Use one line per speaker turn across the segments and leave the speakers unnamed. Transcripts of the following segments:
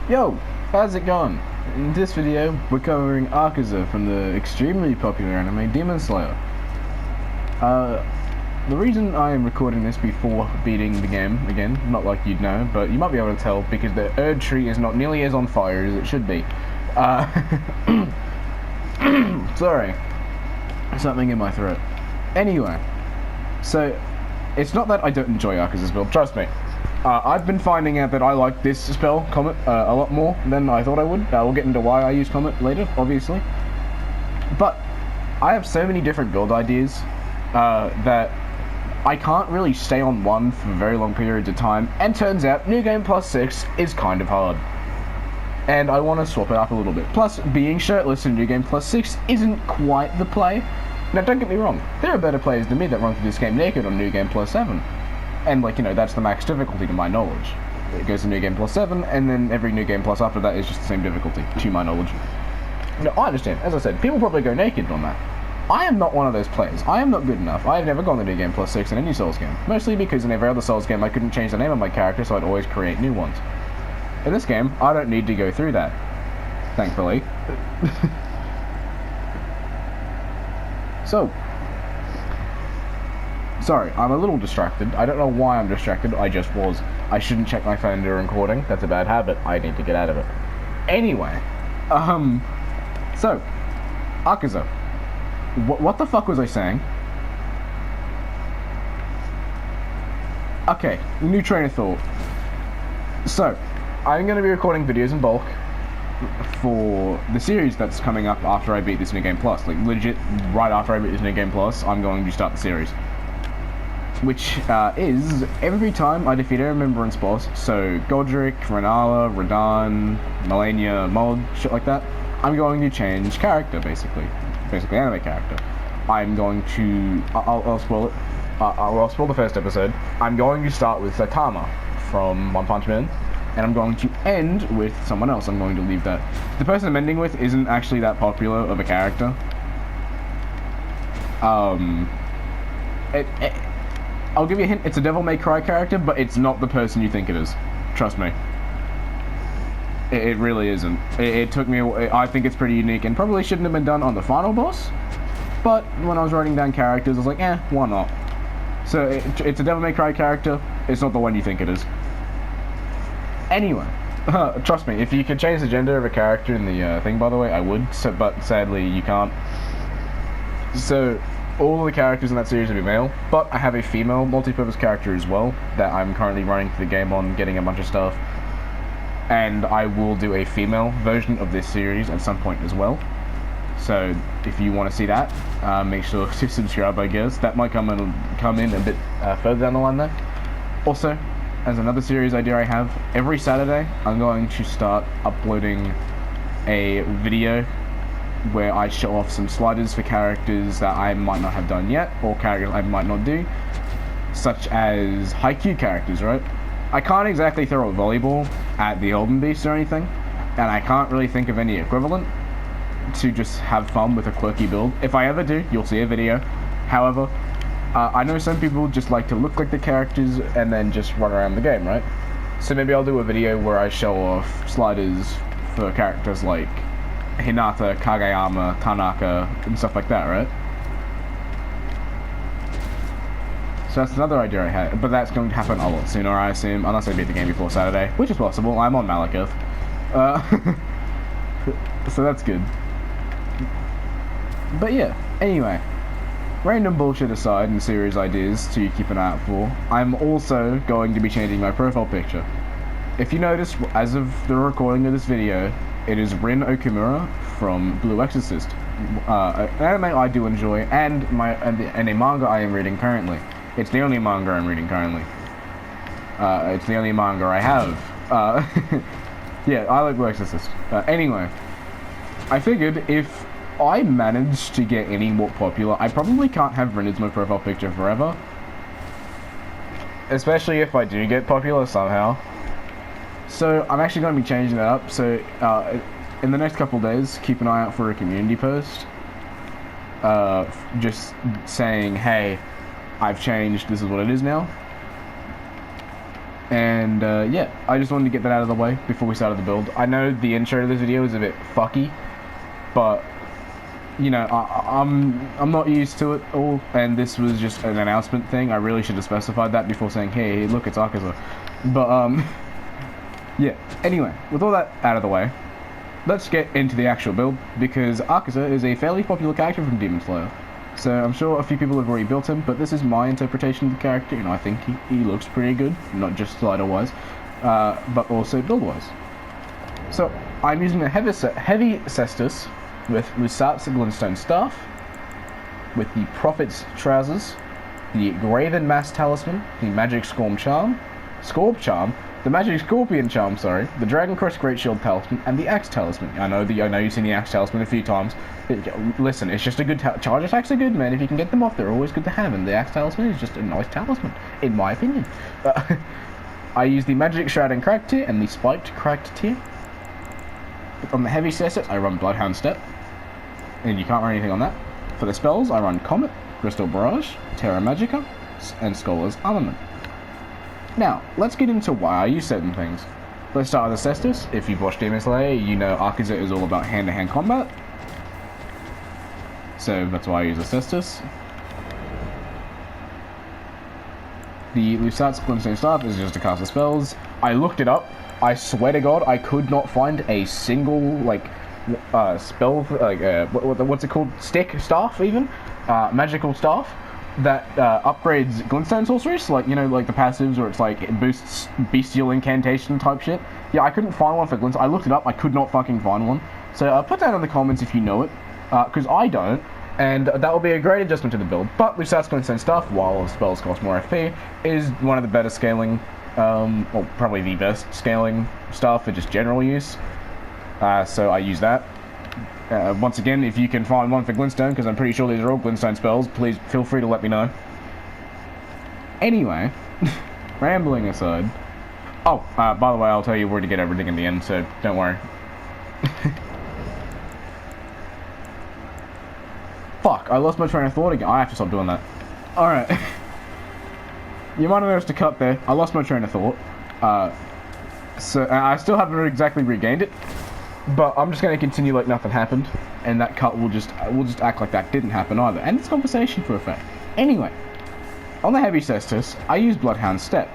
Yo, how's it going? In this video, we're covering Akaza from the extremely popular anime Demon Slayer. The reason I am recording this before beating the game, again, not like you'd know, but you might be able to tell because the Erd tree is not nearly as on fire as it should be. Sorry. Something in my throat. Anyway, so, it's not that I don't enjoy Akaza's build, trust me. I've been finding out that I like this spell, Comet, a lot more than I thought I would. We'll get into why I use Comet later, obviously. But I have so many different build ideas that I can't really stay on one for very long periods of time, and turns out New Game Plus 6 is kind of hard. And I want to swap it up a little bit. Plus, being shirtless in New Game Plus 6 isn't quite the play. Now, don't get me wrong, there are better players than me that run through this game naked on New Game Plus 7. And, like, you know, that's the max difficulty to my knowledge. It goes to New Game Plus 7, and then every New Game Plus after that is just the same difficulty, to my knowledge. No, I understand. As I said, people probably go naked on that. I am not one of those players. I am not good enough. I have never gone to New Game Plus 6 in any Souls game. Mostly because in every other Souls game I couldn't change the name of my character, so I'd always create new ones. In this game, I don't need to go through that. Thankfully. So, sorry, I'm a little distracted. I don't know why I'm distracted, I just was. I shouldn't check my phone during recording. That's a bad habit. I need to get out of it. Anyway, so, Akaza. What the fuck was I saying? Okay, new train of thought. So, I'm going to be recording videos in bulk for the series that's coming up after I beat this New Game Plus. Like, legit, right after I beat this New Game Plus, I'm going to start the series. Which is every time I defeat a remembrance boss, so Godric, Renala, Radahn, Malenia, Mod, shit like that, I'm going to change character, basically anime character. I'm going to, I'll spoil it, I'll spoil the first episode. I'm going to start with Saitama from One Punch Man, and I'm going to end with someone else. I'm going to leave that. The person I'm ending with isn't actually that popular of a character. I'll give you a hint, it's a Devil May Cry character, but it's not the person you think it is. Trust me. It really isn't. It took me, I think it's pretty unique, and probably shouldn't have been done on the final boss, but when I was writing down characters, I was like, why not? So, it's a Devil May Cry character, it's not the one you think it is. Anyway, trust me, if you could change the gender of a character in the thing, by the way, I would, but sadly, you can't. So, all of the characters in that series will be male, but I have a female multi-purpose character as well that I'm currently running through the game on, getting a bunch of stuff. And I will do a female version of this series at some point as well. So if you want to see that, make sure to subscribe, I guess. That might come in a bit further down the line though. Also, as another series idea I have, every Saturday I'm going to start uploading a video where I show off some sliders for characters that I might not have done yet, or characters I might not do, such as Haikyuu characters, right? I can't exactly throw a volleyball at the Elden Beast or anything, and I can't really think of any equivalent to just have fun with a quirky build. If I ever do, you'll see a video. However, I know some people just like to look like the characters and then just run around the game, right? So maybe I'll do a video where I show off sliders for characters like Hinata, Kageyama, Tanaka, and stuff like that, right? So that's another idea I had, but that's going to happen a lot sooner, I assume, unless I beat the game before Saturday, which is possible. I'm on Malekith. So that's good. But yeah, anyway, random bullshit aside and series ideas to keep an eye out for, I'm also going to be changing my profile picture. If you notice, as of the recording of this video, it is Rin Okumura from Blue Exorcist, an anime I do enjoy, and a manga I am reading currently. It's the only manga I'm reading currently. It's the only manga I have. Yeah, I like Blue Exorcist. Anyway, I figured if I manage to get any more popular, I probably can't have Rin as my profile picture forever. Especially if I do get popular somehow. So I'm actually going to be changing that up. So in the next couple days, keep an eye out for a community post. Just saying, hey, I've changed, this is what it is now. And yeah, I just wanted to get that out of the way before we started the build. I know the intro to this video is a bit fucky, but you know, I'm not used to it all, and this was just an announcement thing. I really should have specified that before saying, hey, look, it's Akaza. But yeah. Anyway, with all that out of the way, let's get into the actual build, because Akaza is a fairly popular character from Demon Slayer. So I'm sure a few people have already built him, but this is my interpretation of the character. You know, I think he looks pretty good, not just slider-wise, but also build-wise. So I'm using a heavy Cestus with Lusat's Glintstone Staff, with the Prophet's Trousers, the Graven Mass Talisman, the Magic Scorp Charm, the Magic Scorpion Charm, sorry, the Dragon Crest Great Shield Talisman, and the Axe Talisman. I know you've seen the Axe Talisman a few times. Listen, it's just a good charge attacks are good, man. If you can get them off, they're always good to have, and the Axe Talisman is just a nice talisman, in my opinion. I use the Magic Shroud and Cracked tier and the Spiked Cracked tier. On the heavy set, I run Bloodhound Step, and you can't run anything on that. For the spells, I run Comet, Crystal Barrage, Terra Magica, and Scholar's Armament. Now, let's get into why I use certain things. Let's start with the Cestus. If you've watched Demon Slayer, you know Akaza is all about hand-to-hand combat. So that's why I use the Cestus. The Lusat's Glintstone Staff is just to cast the spells. I looked it up. I swear to God, I could not find a single, like, spell, like, what's it called? Staff, even? Magical staff that upgrades Glintstone sorceries, like, you know, like the passives where it's like it boosts bestial incantation type shit. Yeah, I couldn't find one for Glintstone. I looked it up, I could not fucking find one. So put that in the comments if you know it, because I don't, and that will be a great adjustment to the build. But Lusat's Glintstone Staff, while spells cost more FP, is one of the better scaling, or probably the best scaling stuff for just general use. So I use that. Once again, if you can find one for Glintstone, because I'm pretty sure these are all Glintstone spells, please feel free to let me know. Anyway, rambling aside. Oh, by the way, I'll tell you where to get everything in the end, so don't worry. Fuck, I lost my train of thought again. I have to stop doing that. Alright. You might have noticed a cut there. I lost my train of thought. So I still haven't exactly regained it. But I'm just going to continue like nothing happened, and that cut will just act like that didn't happen either, and it's conversation for a fact. Anyway, on the heavy Cestus, I use Bloodhound Step.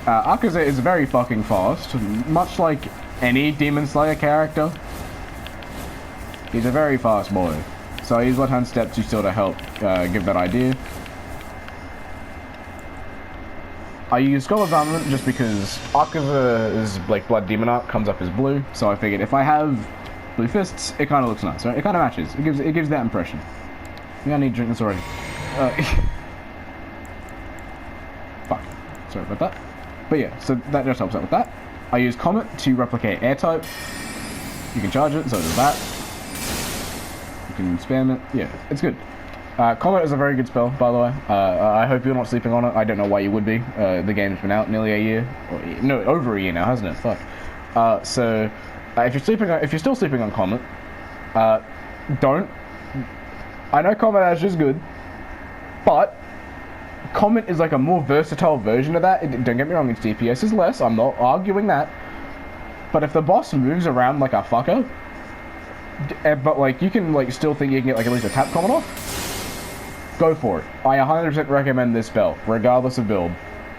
Akaza is very fucking fast, much like any Demon Slayer character. He's a very fast boy, so I use Bloodhound Step to sort of help give that idea. I use Scholar's Armament just because Akaza's like Blood Demon art comes up as blue, so I figured if I have blue fists, it kind of looks nice, right? It kind of matches. It gives that impression. I need to drink this already. Fuck. Sorry about that. But yeah, so that just helps out with that. I use Comet to replicate air type. You can charge it, so does that. You can spam it. Yeah, it's good. Comet is a very good spell, by the way. I hope you're not sleeping on it. I don't know why you would be. The game's been out nearly a year. No, over a year now, hasn't it? Fuck. So, if you're still sleeping on Comet, don't. I know Comet Ash is good, but Comet is like a more versatile version of that. Don't get me wrong, its DPS is less. I'm not arguing that. But if the boss moves around like a fucker, but like you can like still think you can get like at least a tap Comet off, go for it. I 100% recommend this spell, regardless of build.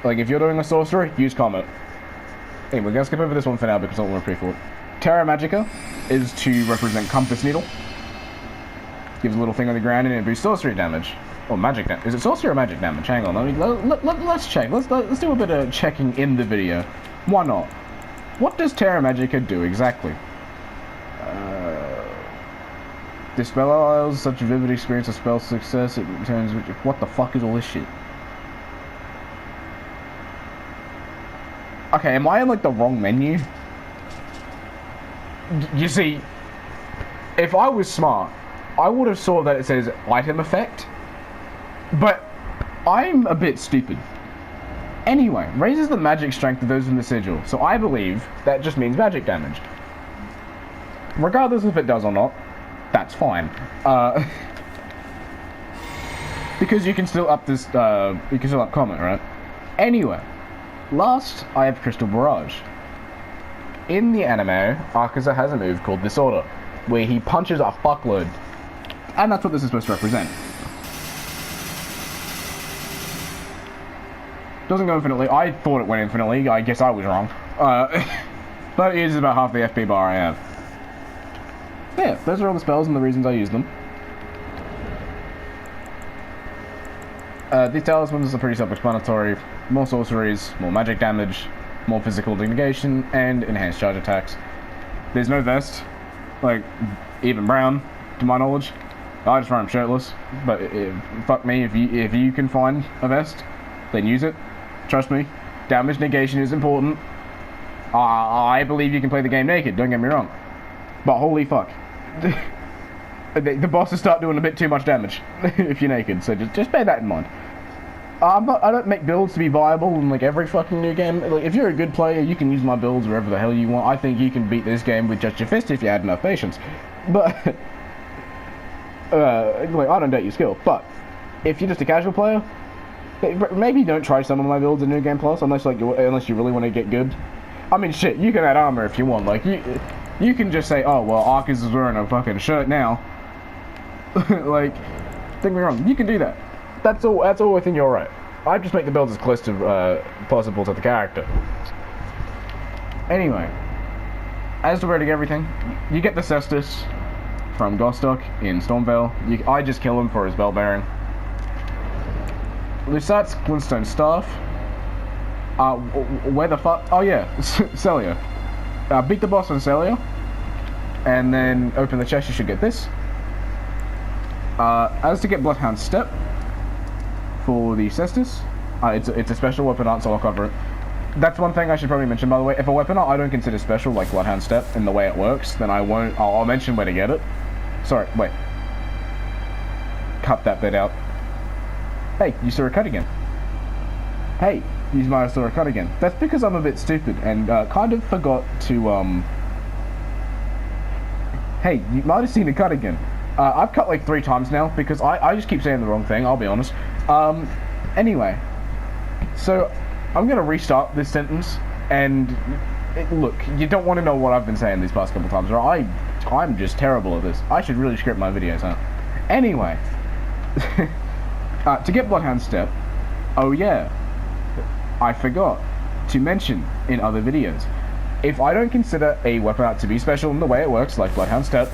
Like, if you're doing a sorcerer, use Comet. Hey, we're gonna skip over this one for now because I don't want to pre for it. Terra Magica is to represent Compass Needle. Gives a little thing on the ground and it boosts sorcery damage. Or magic damage. Is it sorcery or magic damage? Hang on, let's check. Let's do a bit of checking in the video. Why not? What does Terra Magica do exactly? This spell allows such a vivid experience of spell success, it returns... What the fuck is all this shit? Okay, am I in, like, the wrong menu? You see, if I was smart, I would have saw that it says item effect, but I'm a bit stupid. Anyway, raises the magic strength of those in the sigil, so I believe that just means magic damage. Regardless if it does or not, that's fine. Because you can still up this, you can still up Comet, right? Anyway, Last, I have Crystal Barrage. In the anime, Akaza has a move called Disorder, where he punches a fuckload. And that's what this is supposed to represent. Doesn't go infinitely. I thought it went infinitely. I guess I was wrong. But it is about half the FP bar I have. Yeah, those are all the spells and the reasons I use them. These talismans are pretty self-explanatory. More sorceries, more magic damage, more physical negation, and enhanced charge attacks. There's no vest, like, even brown, to my knowledge. I just run them shirtless, but fuck me, if you can find a vest, then use it. Trust me, damage negation is important. I believe you can play the game naked, don't get me wrong. But holy fuck. The bosses start doing a bit too much damage if you're naked, so just bear that in mind. I don't make builds to be viable in like every fucking new game. Like, if you're a good player, you can use my builds wherever the hell you want. I think you can beat this game with just your fist if you had enough patience. But like, I don't doubt your skill. But if you're just a casual player, maybe don't try some of my builds in New Game Plus unless you really want to get good. I mean, shit, you can add armor if you want. Like you can just say, oh well, Arcus is wearing a fucking shirt now. Like, don't get me wrong, you can do that. That's all I think you're right. I just make the builds as close to possible to the character. Anyway, as to rating everything, you get the Cestus from Gostock in Stormvale. I just kill him for his bell bearing. Lusat's Glintstone Staff. Where the fuck? Oh yeah, Celia. Beat the boss on Celia, and then open the chest. You should get this. As to get Bloodhound Step for the Cestus, it's a special weapon art, so I'll cover it. That's one thing I should probably mention, by the way. If a weapon art I don't consider special, like Bloodhound Step, in the way it works, then I won't. I'll mention where to get it. Sorry, wait. Cut that bit out. Hey, you saw a cut again. Hey, you might have saw a cut again. That's because I'm a bit stupid and kind of forgot to Hey, you might have seen a cut again. I've cut like 3 times now because I just keep saying the wrong thing, I'll be honest. Anyway, so I'm gonna restart this sentence and look, you don't want to know what I've been saying these past couple times, or I'm just terrible at this. I should really script my videos, huh? Anyway, to get Bloodhound Step, oh yeah, I forgot to mention in other videos, if I don't consider a weapon art to be special in the way it works, like Bloodhound Step,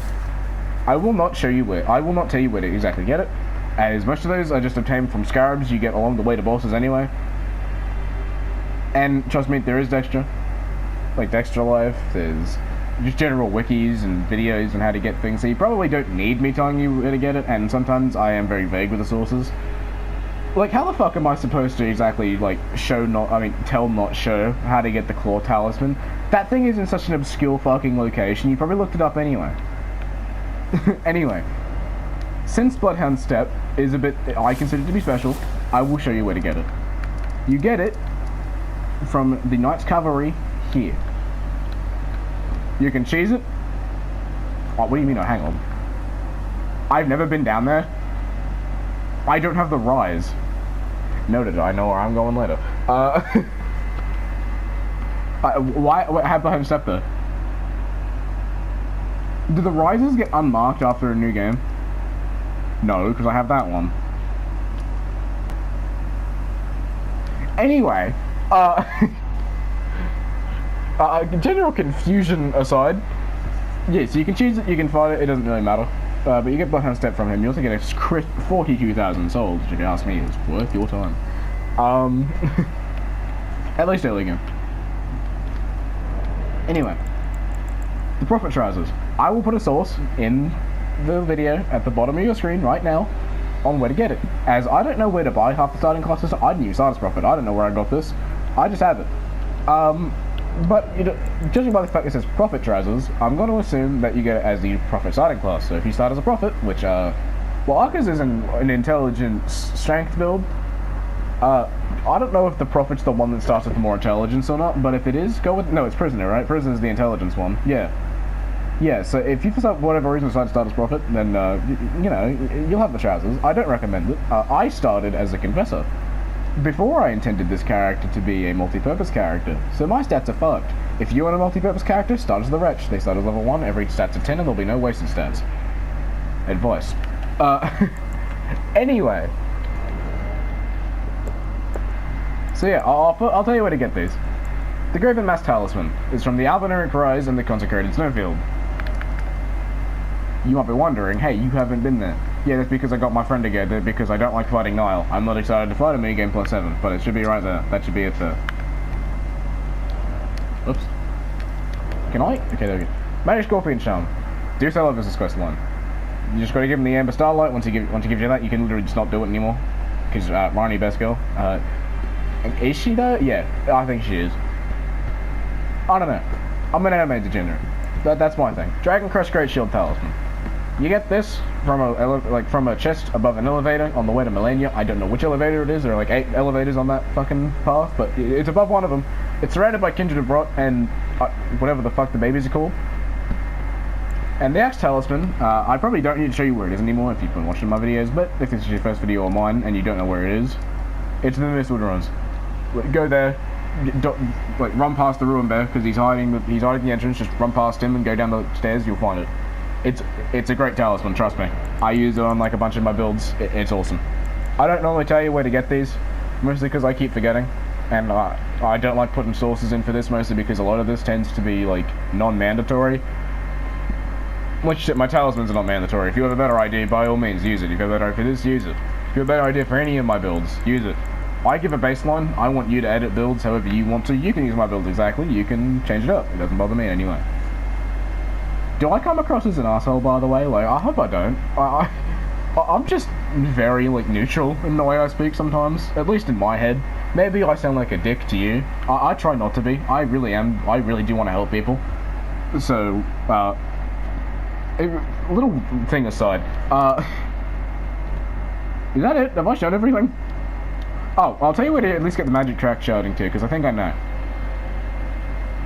I will not tell you where to exactly get it, as most of those are just obtained from scarabs you get along the way to bosses anyway. And trust me, there is Dextra, like Dextra Life, there's just general wikis and videos on how to get things, so you probably don't need me telling you where to get it, and sometimes I am very vague with the sources. Like, how the fuck am I supposed to exactly, like, tell not show how to get the Claw Talisman? That thing is in such an obscure fucking location, you probably looked it up anyway. Anyway, since Bloodhound Step is a bit, I consider it to be special, I will show you where to get it. You get it from the Knights Cavalry here. You can cheese it. Oh, what do you mean? Oh, hang on. I've never been down there. I don't have the rise. Noted, I know where I'm going later. Why have the home step there? Do the rises get unmarked after a new game? No, because I have that one. Anyway, general confusion aside, yeah, so you can choose it, you can fight it, it doesn't really matter. But you get Bloodhound Step from him, you also get a 42,000 souls, which if you ask me is worth your time. At least early game. Anyway, the Prophet Trousers. I will put a source in the video at the bottom of your screen right now on where to get it, as I don't know where to buy half the starting classes. I didn't use Sardis Prophet, I don't know where I got this, I just have it. But judging by the fact it says Prophet Trousers, I'm going to assume that you get it as the Prophet starting class. So if you start as a Prophet, which, well, Arcus is an intelligence strength build. I don't know if the Prophet's the one that starts with the more intelligence or not, but if it is, go with, no, it's Prisoner, right? Prisoner is the intelligence one, yeah. Yeah, so if you, for whatever reason, decide to start as Prophet, then, you know, you'll have the Trousers. I don't recommend it. I started as a Confessor. before I intended this character to be a multi-purpose character, so my stats are fucked. If you want a multi-purpose character, start as the Wretch. They start as level 1, every stat's a 10, and there'll be no wasted stats. Advice. Anyway. So yeah, I'll tell you where to get these. The Graven Mass Talisman is from the Elden Ring Akaza and the Consecrated Snowfield. You might be wondering, hey, you haven't been there. Yeah, that's because I got my friend to get there because I don't like fighting Nile. I'm not excited to fight him in game +7, but it should be right there. That should be it there. Oops. Can I? Okay, there we go. Magic Scorpion Charm. Do sell up as a quest line. You just gotta give him the Amber Starlight. Once he gives you that, you can literally just not do it anymore. Because Marnie, best girl. Is she though? Yeah, I think she is. I don't know. I'm an anime degenerate. That's my thing. Dragon Crest Great Shield Talisman. You get this from a chest above an elevator on the way to Millennia. I don't know which elevator it is. There are like 8 elevators on that fucking path, but it's above one of them. It's surrounded by Kindred of Rot and whatever the fuck the babies are called. And the Axe Talisman, I probably don't need to show you where it is anymore if you've been watching my videos, but if this is your first video or mine and you don't know where it is, it's the Mistwood Ruins. Go there, run past the Ruin Bear because he's hiding the entrance. Just run past him and go down the stairs. You'll find it. It's a great talisman, trust me. I use it on like a bunch of my builds. It's awesome. I don't normally tell you where to get these, mostly because I keep forgetting, and I don't like putting sources in for this, mostly because a lot of this tends to be like non-mandatory. Which my talismans are not mandatory. If you have a better idea, by all means use it. If you have a better idea for this, use it. If you have a better idea for any of my builds, use it. I give a baseline. I want you to edit builds however you want to. You can use my builds exactly. You can change it up. It doesn't bother me anyway. Do I come across as an asshole, by the way? Like, I hope I don't. I'm just very, like, neutral in the way I speak sometimes. At least in my head. Maybe I sound like a dick to you. I try not to be. I really am. I really do want to help people. So, a little thing aside. Is that it? Have I shown everything? Oh, I'll tell you where to at least get the Magic Crack Shouting Tube, because I think I know.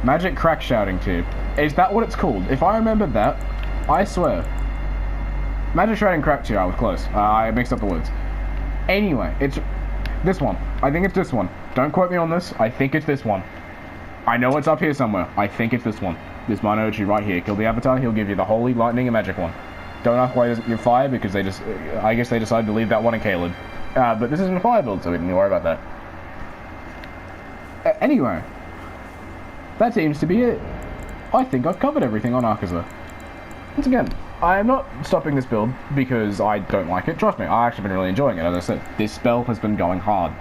Magic Crack Shouting Tube. Is that what it's called? If I remember that, I swear. Magic Shouting Crack Tube, I was close. I mixed up the words. Anyway, it's this one. I think it's this one. Don't quote me on this. I think it's this one. I know it's up here somewhere. I think it's this one. This Monochi right here. Kill the Avatar, he'll give you the Holy, Lightning, and Magic one. Don't ask why you're fire, because they just... I guess they decided to leave that one in Caleb. But this isn't a fire build, so we don't need to worry about that. Anyway. That seems to be it. I think I've covered everything on Akaza. Once again, I am not stopping this build because I don't like it. Trust me, I've actually been really enjoying it. As I said, this spell has been going hard.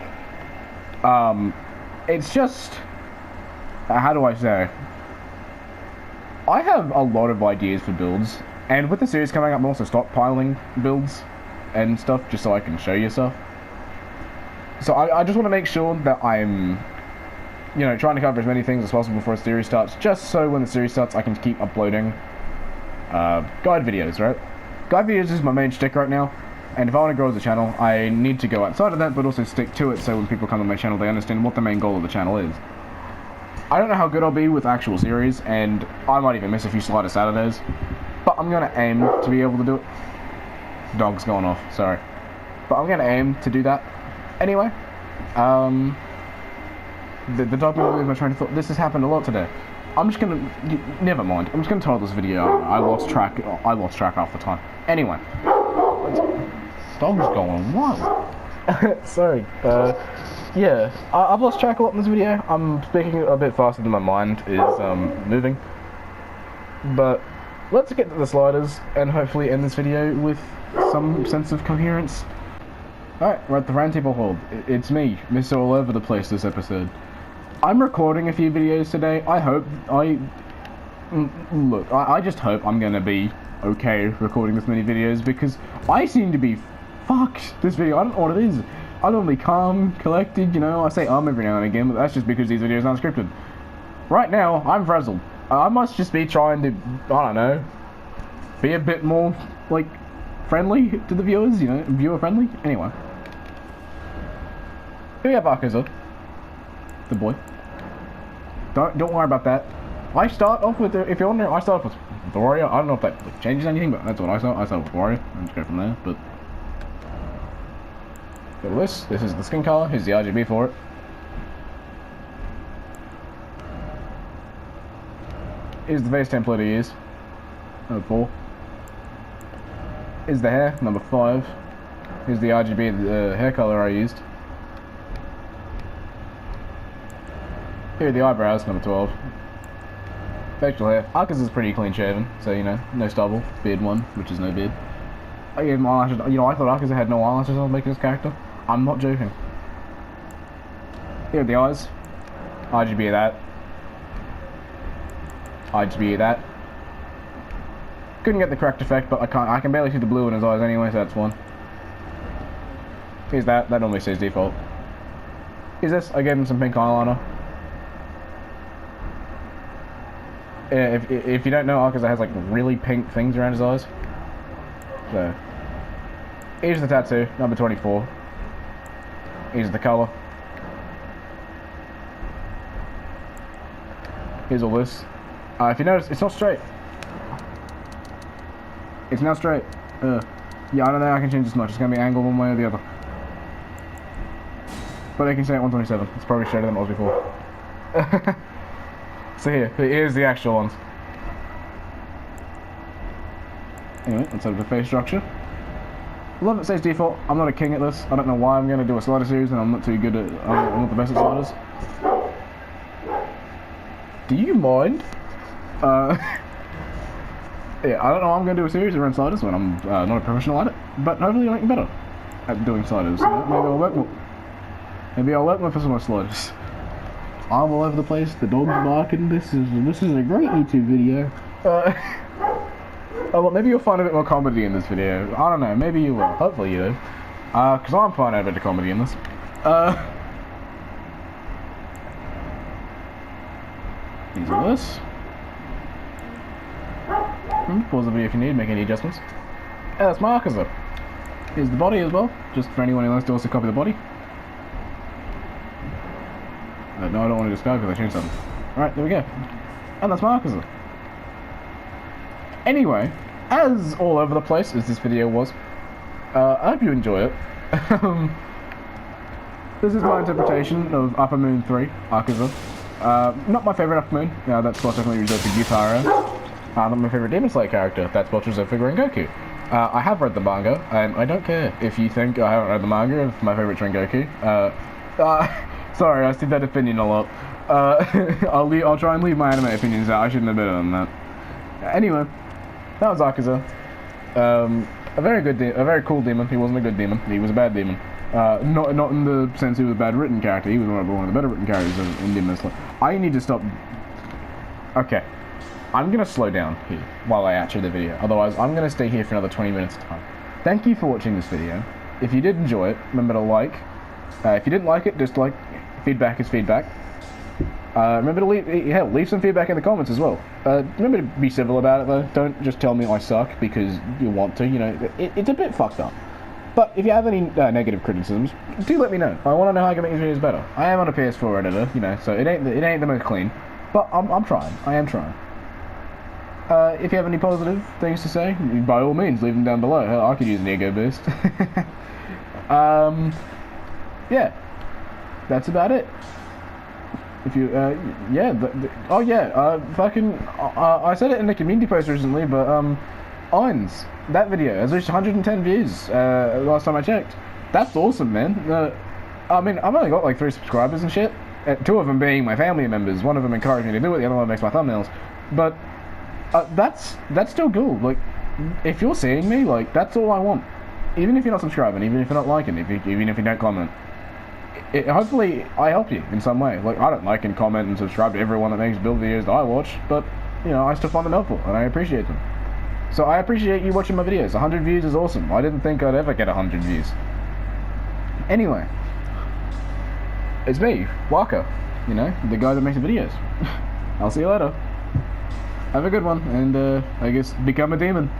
It's just... how do I say? I have a lot of ideas for builds, and with the series coming up, I'm also stockpiling builds and stuff just so I can show you stuff. So I just want to make sure that I'm, you know, trying to cover as many things as possible before the series starts, just so when the series starts I can keep uploading guide videos, right? Guide videos is my main shtick right now, and if I want to grow as a channel, I need to go outside of that, but also stick to it so when people come on my channel, they understand what the main goal of the channel is. I don't know how good I'll be with actual series, and I might even miss a few Slider Saturdays, but I'm going to aim to be able to do it. Dog's going off, sorry. But I'm going to aim to do that. Anyway, the dog movie was my train of thought. This has happened a lot today. I'm just going to... never mind. I'm just going to title this video. I lost track half the time. Anyway. This dog's going wild. Sorry. Yeah, I've lost track a lot in this video. I'm speaking a bit faster than my mind is moving. But let's get to the sliders and hopefully end this video with some sense of coherence. Alright, we're at the Roundtable Hold. It's me, Mr. All Over the Place this episode. I'm recording a few videos today. I hope look, I just hope I'm gonna be okay recording this many videos because I seem to be fucked this video. I don't know what it is. I'm normally calm, collected, you know, I say every now and again, but that's just because these videos aren't scripted. Right now, I'm frazzled. I must just be trying to, I don't know, be a bit more, like, friendly to the viewers, you know, viewer-friendly. Anyway. Here we have Akaza. The boy. Don't worry about that. I start off with, if you're wondering, I start off with the warrior. I don't know if that changes anything, but that's what I start. I start with warrior, and just go from there, but... Got this. This is the skin color. Here's the RGB for it. Here's the face template he used. Number 4. Here's the hair. Number 5. Here's the RGB, the hair color I used. Here are the eyebrows. Number 12. Facial hair. Akaza is pretty clean shaven, so you know, no stubble. Beard one, which is no beard. I gave him eyelashes. You know, I thought Akaza had no eyelashes on making his character. I'm not joking. Here are the eyes. RGB of that. RGB of that. Couldn't get the correct effect, but I can barely see the blue in his eyes anyway, so that's one. Here's that. That normally says default. Here's this. I gave him some pink eyeliner. If you don't know, Akaza has like really pink things around his eyes. So, here's the tattoo, number 24. Here's the color. Here's all this. If you notice, it's not straight. It's not straight. Yeah, I don't know. I can change this much. It's gonna be angled one way or the other. But I can say at 127. It's probably straighter than it was before. So here's the actual ones. Anyway, let's have the face structure. I love it says default. I'm not a king at this. I don't know why I'm going to do a slider series and I'm not too good at, I'm not the best at sliders. Do you mind? Yeah, I don't know why I'm going to do a series around sliders when I'm not a professional at it. But hopefully you'll make me better at doing sliders. Maybe I'll work more. Maybe I'll work more for some more sliders. I'm all over the place. The dog's barking. This is a great YouTube video. Oh, well, maybe you'll find a bit more comedy in this video. I don't know. Maybe you will. Hopefully you do. Because I'm finding a bit of comedy in this. These are this. Pause the video if you need. Make any adjustments. Yeah, that's my Akaza. Here's the body as well. Just for anyone who wants to also copy the body. No, I don't want to describe because I changed something. Alright, there we go. And that's my Akaza. Anyway, as all over the place as this video was, I hope you enjoy it. This is my interpretation of Upper Moon 3, Akaza. Not my favourite Upper Moon. That's what's definitely reserved for Gyutaro. Not my favourite Demon Slayer character. That's what's reserved for Rengoku. I have read the manga, and I don't care if you think I haven't read the manga of my favourite Rengoku. Sorry, I see that opinion a lot. I'll try and leave my anime opinions out. I shouldn't have been on that. Anyway, that was Akaza. A very cool demon. He wasn't a good demon. He was a bad demon. Not in the sense he was a bad written character. He was one of the better written characters in Demon Slayer. I need to stop. Okay, I'm gonna slow down here while I actually the video. Otherwise, I'm gonna stay here for another 20 minutes time. Thank you for watching this video. If you did enjoy it, remember to like. If you didn't like it, dislike. Feedback is feedback. Remember to leave some feedback in the comments as well. Remember to be civil about it though. Don't just tell me I suck because you want to. You know, it's a bit fucked up. But if you have any negative criticisms, do let me know. I want to know how I can make these videos better. I am on a PS4 editor, you know, so it ain't the most clean. But I'm trying. I am trying. If you have any positive things to say, by all means, leave them down below. Hell, I could use an ego boost. Yeah. That's about it. If you, yeah, oh yeah, I said it in the community post recently, but, Irons, that video has reached 110 views, last time I checked. That's awesome, man. I mean, I've only got like 3 subscribers and shit, 2 of them being my family members. One of them encouraged me to do it, the other one makes my thumbnails. But, that's still cool. Like, if you're seeing me, like, that's all I want. Even if you're not subscribing, even if you're not liking, even if you don't comment. Hopefully I help you in some way. Like, I don't like and comment and subscribe to everyone that makes build videos that I watch, but, you know, I still find them helpful, and I appreciate them. So I appreciate you watching my videos. 100 views is awesome. I didn't think I'd ever get 100 views. Anyway, it's me, Waka, you know, the guy that makes the videos. I'll see you later. Have a good one, and, I guess, become a demon.